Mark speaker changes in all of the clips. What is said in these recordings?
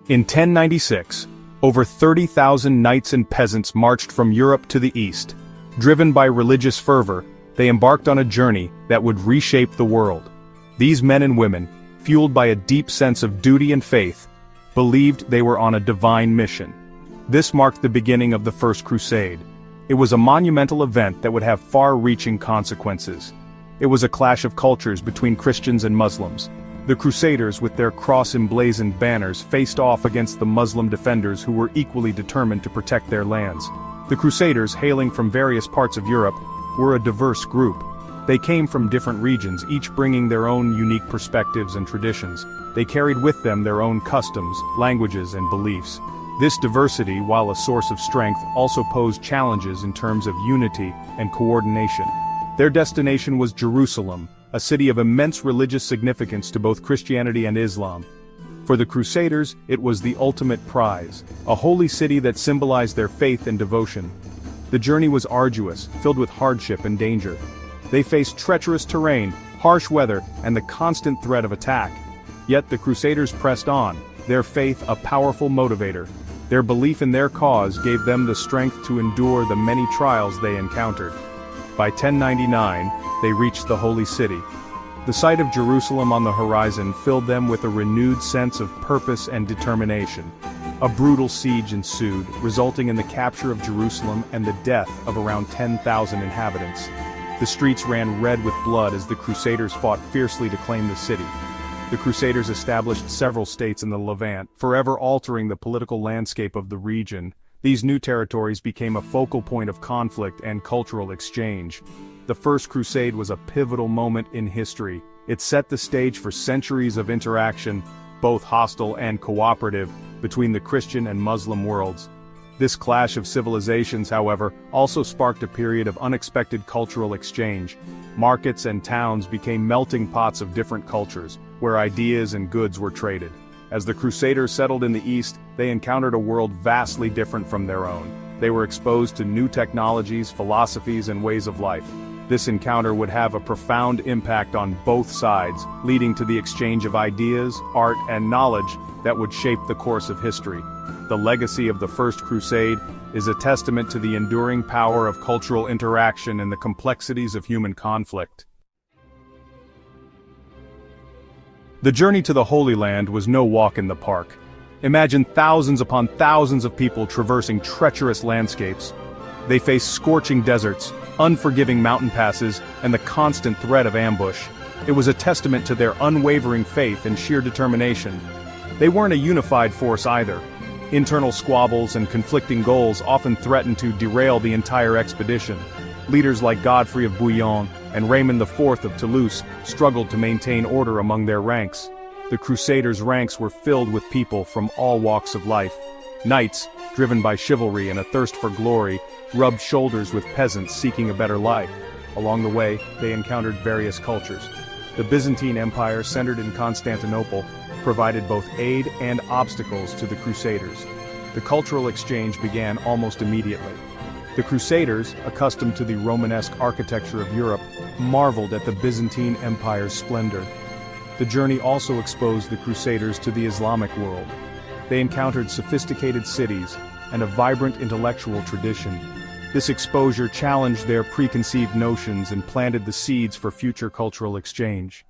Speaker 1: In 1096, over 30,000 knights and peasants marched from Europe to the east. Driven by religious fervor, they embarked on a journey that would reshape the world. These men and women, fueled by a deep sense of duty and faith, believed they were on a divine mission. This marked the beginning of the First Crusade. It was a monumental event that would have far-reaching consequences. It was a clash of cultures between Christians and Muslims. The Crusaders, with their cross-emblazoned banners, faced off against the Muslim defenders who were equally determined to protect their lands. The Crusaders, hailing from various parts of Europe, were a diverse group. They came from different regions, each bringing their own unique perspectives and traditions. They carried with them their own customs, languages, and beliefs. This diversity, while a source of strength, also posed challenges in terms of unity and coordination. Their destination was Jerusalem, a city of immense religious significance to both Christianity and Islam. For the Crusaders, it was the ultimate prize, a holy city that symbolized their faith and devotion. The journey was arduous, filled with hardship and danger. They faced treacherous terrain, harsh weather, and the constant threat of attack. Yet the Crusaders pressed on, their faith a powerful motivator. Their belief in their cause gave them the strength to endure the many trials they encountered. By 1099, they reached the Holy City. The sight of Jerusalem on the horizon filled them with a renewed sense of purpose and determination. A brutal siege ensued, resulting in the capture of Jerusalem and the death of around 10,000 inhabitants. The streets ran red with blood as the Crusaders fought fiercely to claim the city. The Crusaders established several states in the Levant, forever altering the political landscape of the region. These new territories became a focal point of conflict and cultural exchange. The First Crusade was a pivotal moment in history. It set the stage for centuries of interaction, both hostile and cooperative, between the Christian and Muslim worlds. This clash of civilizations, however, also sparked a period of unexpected cultural exchange. Markets and towns became melting pots of different cultures, where ideas and goods were traded. As the Crusaders settled in the East, they encountered a world vastly different from their own. They were exposed to new technologies, philosophies, and ways of life. This encounter would have a profound impact on both sides, leading to the exchange of ideas, art, and knowledge that would shape the course of history. The legacy of the First Crusade is a testament to the enduring power of cultural interaction and the complexities of human conflict. The journey to the Holy Land was no walk in the park. Imagine thousands upon thousands of people traversing treacherous landscapes. They faced scorching deserts, unforgiving mountain passes, and the constant threat of ambush. It was a testament to their unwavering faith and sheer determination. They weren't a unified force either. Internal squabbles and conflicting goals often threatened to derail the entire expedition. Leaders like Godfrey of Bouillon and Raymond IV of Toulouse struggled to maintain order among their ranks. The Crusaders' ranks were filled with people from all walks of life. Knights, driven by chivalry and a thirst for glory, rubbed shoulders with peasants seeking a better life. Along the way, they encountered various cultures. The Byzantine Empire, centered in Constantinople, provided both aid and obstacles to the Crusaders. The cultural exchange began almost immediately. The Crusaders, accustomed to the Romanesque architecture of Europe, marveled at the Byzantine Empire's splendor. The journey also exposed the Crusaders to the Islamic world. They encountered sophisticated cities and a vibrant intellectual tradition. This exposure challenged their preconceived notions and planted the seeds for future cultural exchange.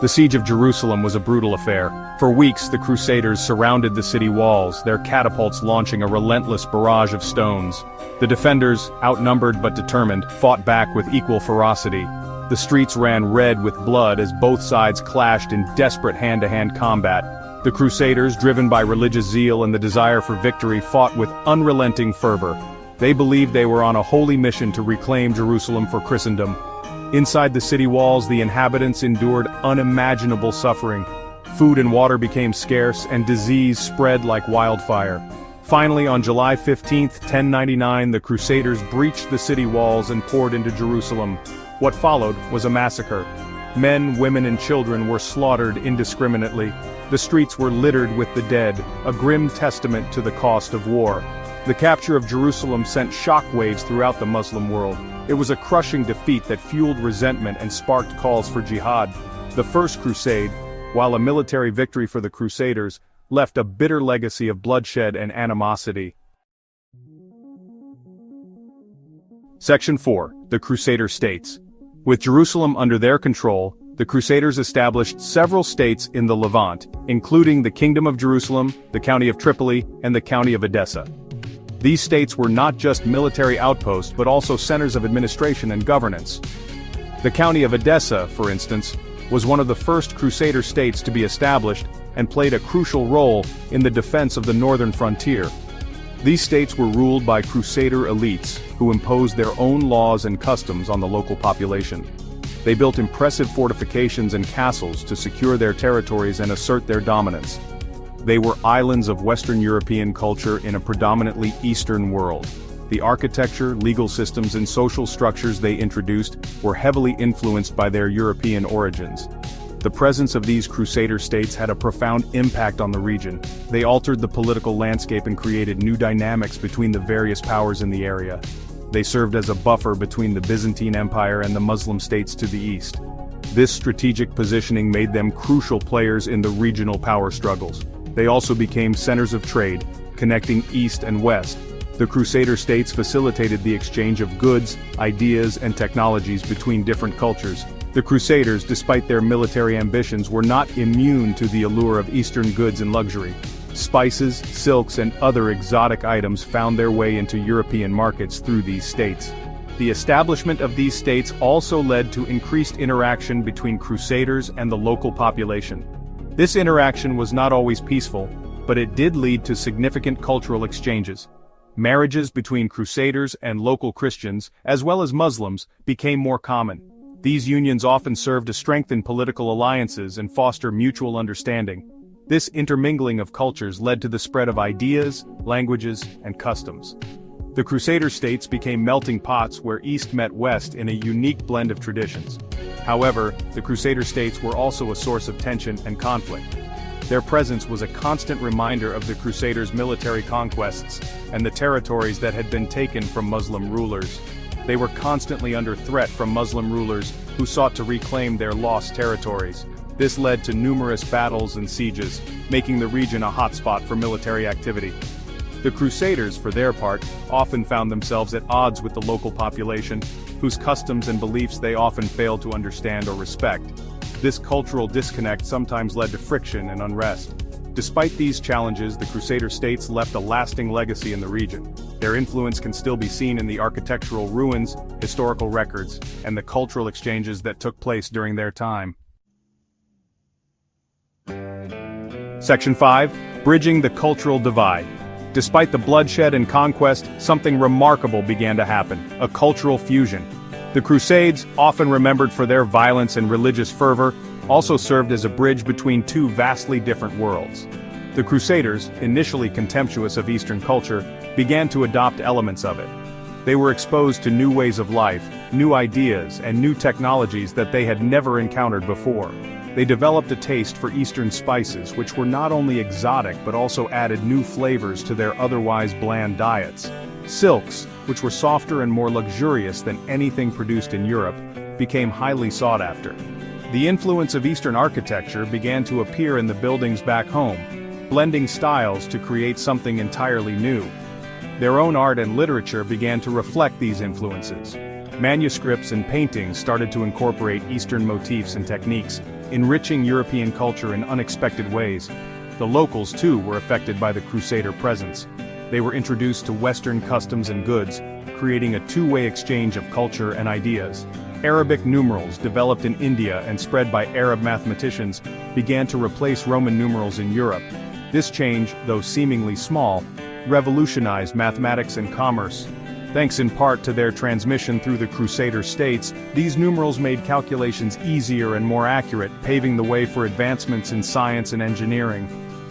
Speaker 1: The siege of Jerusalem was a brutal affair. For weeks, the Crusaders surrounded the city walls, their catapults launching a relentless barrage of stones. The defenders, outnumbered but determined, fought back with equal ferocity. The streets ran red with blood as both sides clashed in desperate hand-to-hand combat. The Crusaders, driven by religious zeal and the desire for victory, fought with unrelenting fervor. They believed they were on a holy mission to reclaim Jerusalem for Christendom. Inside the city walls, the inhabitants endured unimaginable suffering. Food and water became scarce, and disease spread like wildfire. Finally, on July 15, 1099, the Crusaders breached the city walls and poured into Jerusalem. What followed was a massacre. Men, women, and children were slaughtered indiscriminately. The streets were littered with the dead, a grim testament to the cost of war. The capture of Jerusalem sent shockwaves throughout the Muslim world. It was a crushing defeat that fueled resentment and sparked calls for jihad. The First Crusade, while a military victory for the Crusaders left a bitter legacy of bloodshed and animosity. Section 4. The Crusader States. With Jerusalem under their control, the Crusaders established several states in the Levant, including the Kingdom of Jerusalem, the County of Tripoli, and the County of Edessa. These states were not just military outposts but also centers of administration and governance. The County of Edessa, for instance, was one of the first Crusader states to be established and played a crucial role in the defense of the northern frontier. These states were ruled by Crusader elites, who imposed their own laws and customs on the local population. They built impressive fortifications and castles to secure their territories and assert their dominance. They were islands of Western European culture in a predominantly Eastern world. The architecture, legal systems, and social structures they introduced were heavily influenced by their European origins. The presence of these Crusader states had a profound impact on the region. They altered the political landscape and created new dynamics between the various powers in the area. They served as a buffer between the Byzantine Empire and the Muslim states to the east. This strategic positioning made them crucial players in the regional power struggles. They also became centers of trade, connecting east and west. The Crusader states facilitated the exchange of goods, ideas, and technologies between different cultures. The Crusaders, despite their military ambitions, were not immune to the allure of Eastern goods and luxury. Spices, silks, and other exotic items found their way into European markets through these states. The establishment of these states also led to increased interaction between Crusaders and the local population. This interaction was not always peaceful, but it did lead to significant cultural exchanges. Marriages between Crusaders and local Christians, as well as Muslims, became more common. These unions often served to strengthen political alliances and foster mutual understanding. This intermingling of cultures led to the spread of ideas, languages, and customs. The Crusader states became melting pots where East met West in a unique blend of traditions. However, the Crusader states were also a source of tension and conflict. Their presence was a constant reminder of the Crusaders' military conquests and the territories that had been taken from Muslim rulers. They were constantly under threat from Muslim rulers who sought to reclaim their lost territories. This led to numerous battles and sieges, making the region a hotspot for military activity. The Crusaders, for their part, often found themselves at odds with the local population, whose customs and beliefs they often failed to understand or respect. This cultural disconnect sometimes led to friction and unrest. Despite these challenges, the Crusader states left a lasting legacy in the region. Their influence can still be seen in the architectural ruins, historical records, and the cultural exchanges that took place during their time. Section 5. Bridging the Cultural Divide. Despite the bloodshed and conquest, something remarkable began to happen: a cultural fusion. The Crusades, often remembered for their violence and religious fervor, also served as a bridge between two vastly different worlds. The Crusaders, initially contemptuous of Eastern culture, began to adopt elements of it. They were exposed to new ways of life, new ideas, and new technologies that they had never encountered before. They developed a taste for Eastern spices, which were not only exotic but also added new flavors to their otherwise bland diets. Silks, which were softer and more luxurious than anything produced in Europe, became highly sought after. The influence of Eastern architecture began to appear in the buildings back home, blending styles to create something entirely new. Their own art and literature began to reflect these influences. Manuscripts and paintings started to incorporate Eastern motifs and techniques, enriching European culture in unexpected ways. The locals, too, were affected by the Crusader presence. They were introduced to Western customs and goods, creating a two-way exchange of culture and ideas. Arabic numerals, developed in India and spread by Arab mathematicians, began to replace Roman numerals in Europe. This change, though seemingly small, revolutionized mathematics and commerce. Thanks in part to their transmission through the Crusader states, these numerals made calculations easier and more accurate, paving the way for advancements in science and engineering.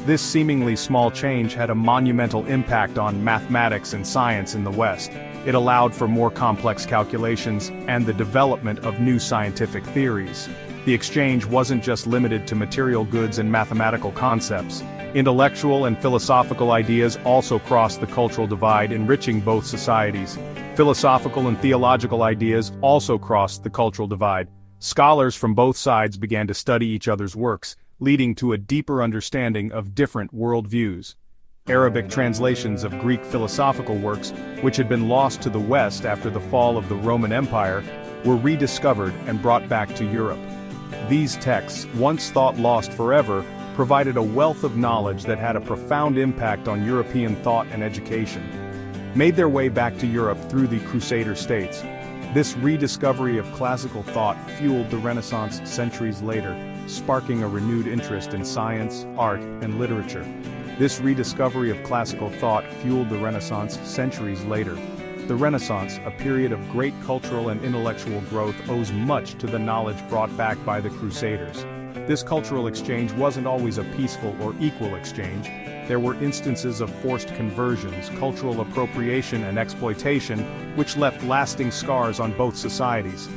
Speaker 1: This seemingly small change had a monumental impact on mathematics and science in the West. It allowed for more complex calculations and the development of new scientific theories. The exchange wasn't just limited to material goods and mathematical concepts. Intellectual and philosophical ideas also crossed the cultural divide, enriching both societies. Philosophical and theological ideas also crossed the cultural divide. Scholars from both sides began to study each other's works, leading to a deeper understanding of different worldviews. Arabic translations of Greek philosophical works, which had been lost to the West after the fall of the Roman Empire, were rediscovered and brought back to Europe. These texts, once thought lost forever, provided a wealth of knowledge that had a profound impact on European thought and education. Made their way back to Europe through the crusader states. This rediscovery of classical thought fueled the Renaissance centuries later, sparking a renewed interest in science, art, and literature. This rediscovery of classical thought fueled the Renaissance centuries later. The Renaissance, a period of great cultural and intellectual growth, owes much to the knowledge brought back by the Crusaders. This cultural exchange wasn't always a peaceful or equal exchange. There were instances of forced conversions, cultural appropriation and exploitation, which left lasting scars on both societies.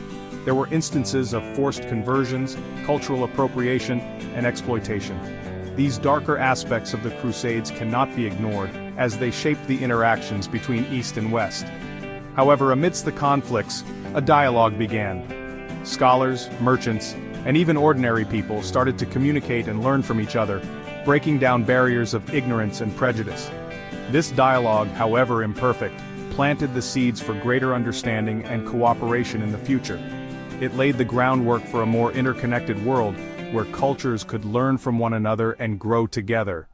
Speaker 1: There were instances of forced conversions, cultural appropriation, and exploitation. These darker aspects of the Crusades cannot be ignored, as they shaped the interactions between East and West. However, amidst the conflicts, a dialogue began. Scholars, merchants, and even ordinary people started to communicate and learn from each other, breaking down barriers of ignorance and prejudice. This dialogue, however imperfect, planted the seeds for greater understanding and cooperation in the future. It laid the groundwork for a more interconnected world, where cultures could learn from one another and grow together.